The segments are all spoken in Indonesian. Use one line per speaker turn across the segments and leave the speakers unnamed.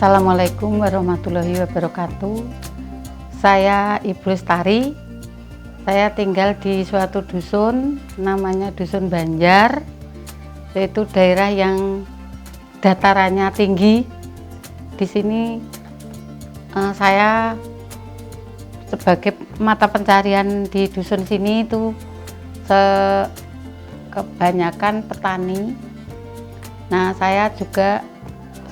Assalamualaikum warahmatullahi wabarakatuh. Saya Ibu Lestari. Saya tinggal di suatu dusun namanya Dusun Banjar, yaitu daerah yang datarannya tinggi. Di sini saya sebagai mata pencarian di dusun sini itu kebanyakan petani. Nah, saya juga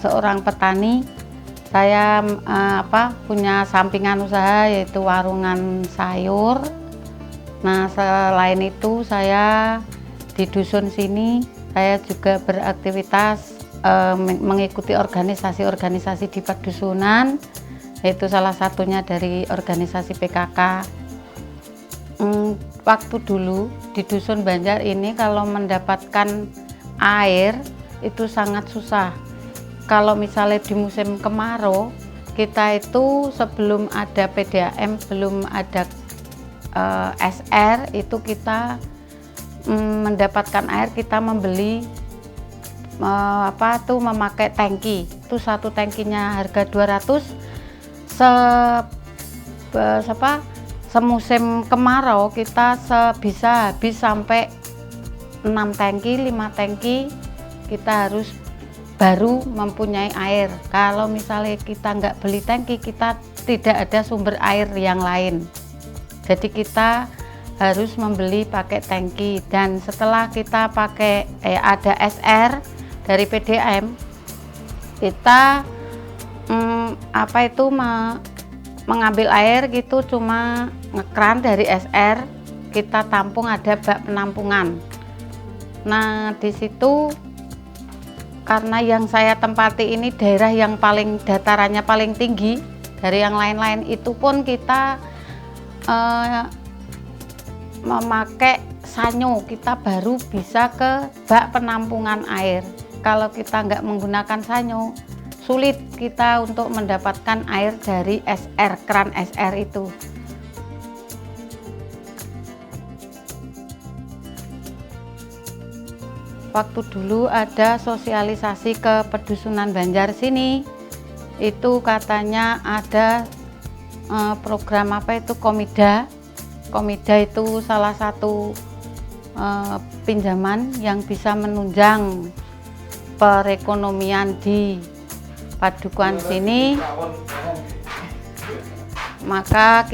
seorang petani. Saya punya sampingan usaha yaitu warungan sayur. Nah, selain itu saya di dusun sini saya juga beraktivitas mengikuti organisasi-organisasi di pedusunan, yaitu salah satunya dari organisasi PKK. Waktu dulu di Dusun Banjar ini kalau mendapatkan air itu sangat susah. Kalau misalnya di musim kemarau, kita itu sebelum ada PDAM, belum ada SR, itu kita mendapatkan air, kita membeli memakai tangki. Itu satu tangkinya harga 200. Semusim kemarau kita bisa habis sampai 6 tangki, 5 tangki kita harus baru mempunyai air. Kalau misalnya kita nggak beli tangki, kita tidak ada sumber air yang lain. Jadi kita harus membeli pakai tangki. Dan setelah kita pakai ada SR dari PDAM, kita mengambil air gitu cuma ngekran dari SR, kita tampung, ada bak penampungan. Nah, di situ karena yang saya tempati ini daerah yang paling datarannya paling tinggi dari yang lain-lain, itu pun kita memakai sanyo, kita baru bisa ke bak penampungan air. Kalau kita nggak menggunakan sanyo, sulit kita untuk mendapatkan air dari SR, keran SR itu. Waktu dulu ada sosialisasi ke pedusunan Banjar sini, itu katanya ada program Komida. Komida itu salah satu pinjaman yang bisa menunjang perekonomian di padukuhan sini. Maka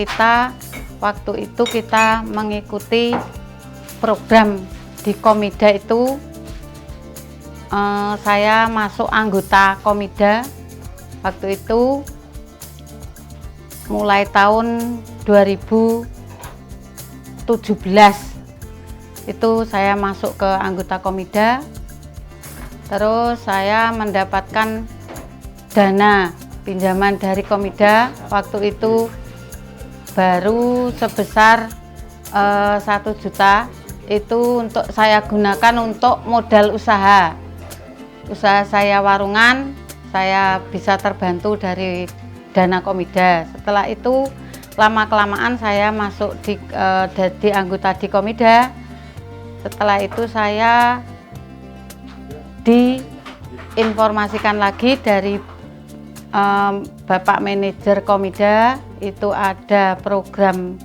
waktu itu kita mengikuti program di Komida itu. Saya masuk anggota Komida waktu itu mulai tahun 2017 itu saya masuk ke anggota Komida. Terus saya mendapatkan dana pinjaman dari Komida waktu itu baru sebesar 1 juta. Itu untuk saya gunakan untuk modal usaha saya warungan. Saya bisa terbantu dari dana Komida. Setelah itu lama-kelamaan saya masuk di anggota di Komida. Setelah itu saya diinformasikan lagi dari Bapak Manajer Komida, itu ada program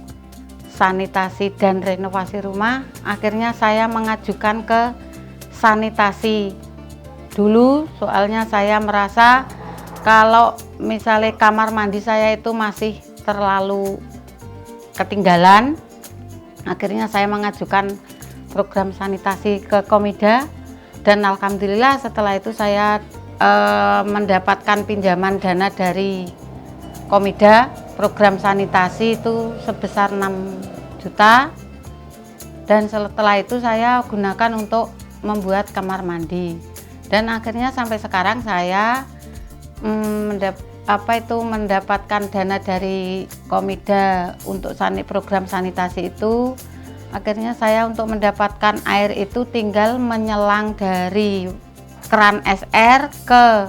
sanitasi dan renovasi rumah. Akhirnya saya mengajukan ke sanitasi dulu, soalnya saya merasa kalau misalnya kamar mandi saya itu masih terlalu ketinggalan. Akhirnya saya mengajukan program sanitasi ke Komida, dan alhamdulillah setelah itu saya mendapatkan pinjaman dana dari Komida. Program sanitasi itu sebesar 6 juta. dan setelah itu saya gunakan untuk membuat kamar mandi. Dan akhirnya sampai sekarang saya mendapatkan dana dari Komida untuk program sanitasi itu. Akhirnya saya untuk mendapatkan air itu tinggal menyelang dari keran SR ke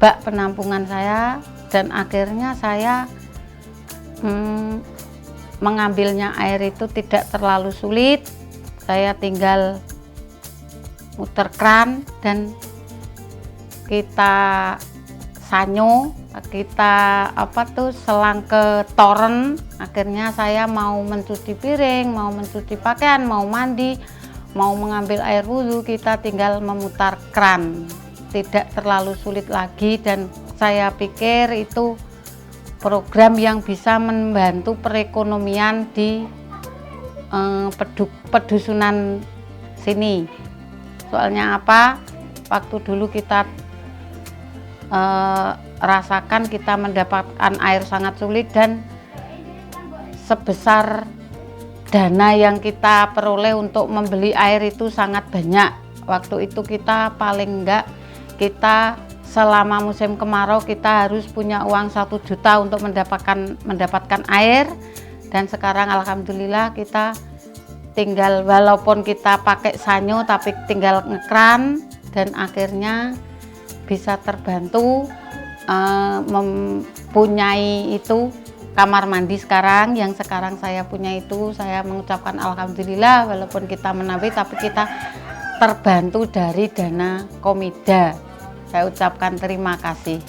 bak penampungan saya, dan akhirnya saya mengambilnya air itu tidak terlalu sulit. Saya tinggal muter keran dan kita sanyo, kita selang ke toren. Akhirnya saya mau mencuci piring, mau mencuci pakaian, mau mandi, mau mengambil air wudhu, kita tinggal memutar keran. Tidak terlalu sulit lagi, dan saya pikir itu program yang bisa membantu perekonomian di pedusunan sini. Soalnya apa? Waktu dulu kita rasakan kita mendapatkan air sangat sulit, dan sebesar dana yang kita peroleh untuk membeli air itu sangat banyak. Waktu itu kita paling enggak, kita selama musim kemarau kita harus punya uang 1 juta untuk mendapatkan air. Dan sekarang alhamdulillah kita tinggal, walaupun kita pakai sanyo tapi tinggal ngekran, dan akhirnya bisa terbantu mempunyai itu kamar mandi sekarang. Yang sekarang saya punya itu, saya mengucapkan alhamdulillah, walaupun kita menawi tapi kita terbantu dari dana Komida. Saya ucapkan terima kasih.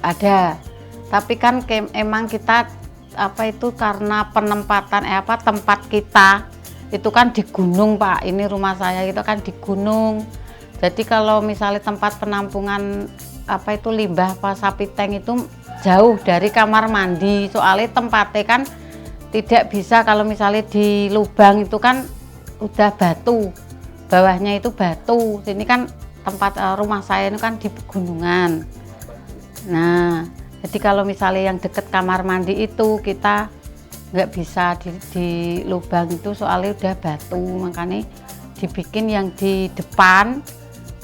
Ada, tapi kan emang kita karena penempatan tempat kita itu kan di gunung, Pak. Ini rumah saya itu kan di gunung. Jadi kalau misalnya tempat penampungan limbah sapi tank itu jauh dari kamar mandi. Soalnya tempatnya kan tidak bisa, kalau misalnya di lubang itu kan udah batu, bawahnya itu batu. Sini kan tempat rumah saya itu kan di pegunungan. Nah, jadi kalau misalnya yang deket kamar mandi itu kita nggak bisa di lubang itu, soalnya udah batu. Makanya dibikin yang di depan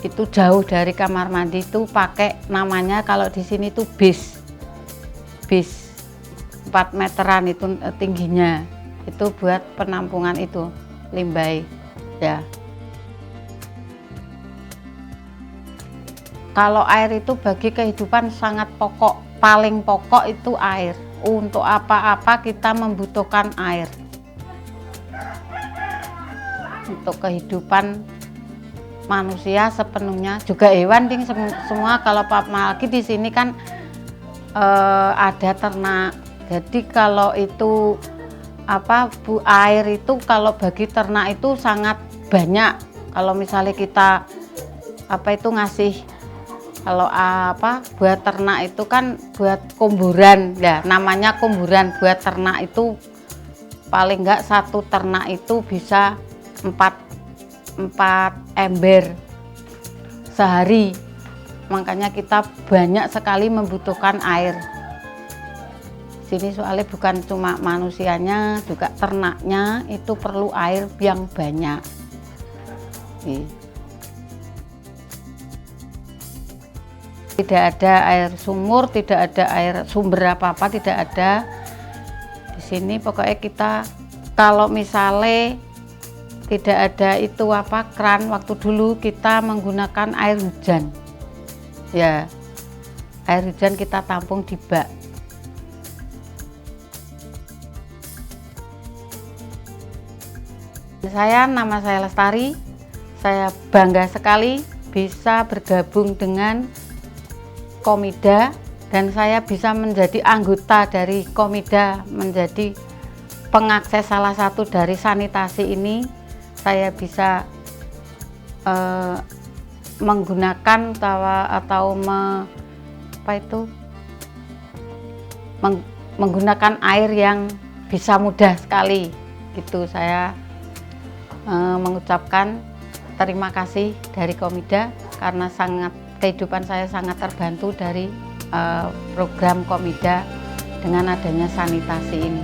itu jauh dari kamar mandi, itu pakai namanya kalau di sini tuh bis 4 meteran itu tingginya, itu buat penampungan itu limbah ya. Kalau air itu bagi kehidupan sangat pokok, paling pokok itu air. Untuk apa-apa kita membutuhkan air. Untuk kehidupan manusia sepenuhnya, juga hewan semua. Kalau apalagi di sini kan ada ternak. Jadi kalau itu air itu kalau bagi ternak itu sangat banyak. Kalau misalnya kita ngasih, kalau buat ternak itu kan buat kumburan ya, namanya kumburan. Buat ternak itu paling enggak satu ternak itu bisa 4 ember sehari. Makanya kita banyak sekali membutuhkan air sini, soalnya bukan cuma manusianya, juga ternaknya itu perlu air yang banyak. Tidak ada air sumur, tidak ada air sumber apa-apa, tidak ada di sini. Pokoknya kita kalau misalnya tidak ada itu keran, waktu dulu kita menggunakan air hujan ya, air hujan kita tampung di bak. Nama saya Lestari. Saya bangga sekali bisa bergabung dengan Komida, dan saya bisa menjadi anggota dari Komida, menjadi pengakses salah satu dari sanitasi ini. Saya bisa menggunakan menggunakan air yang bisa mudah sekali gitu. Saya mengucapkan terima kasih dari Komida, karena kehidupan saya sangat terbantu dari program Komida dengan adanya sanitasi ini.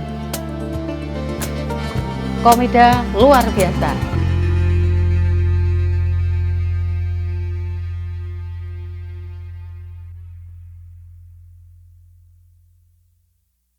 Komida luar biasa.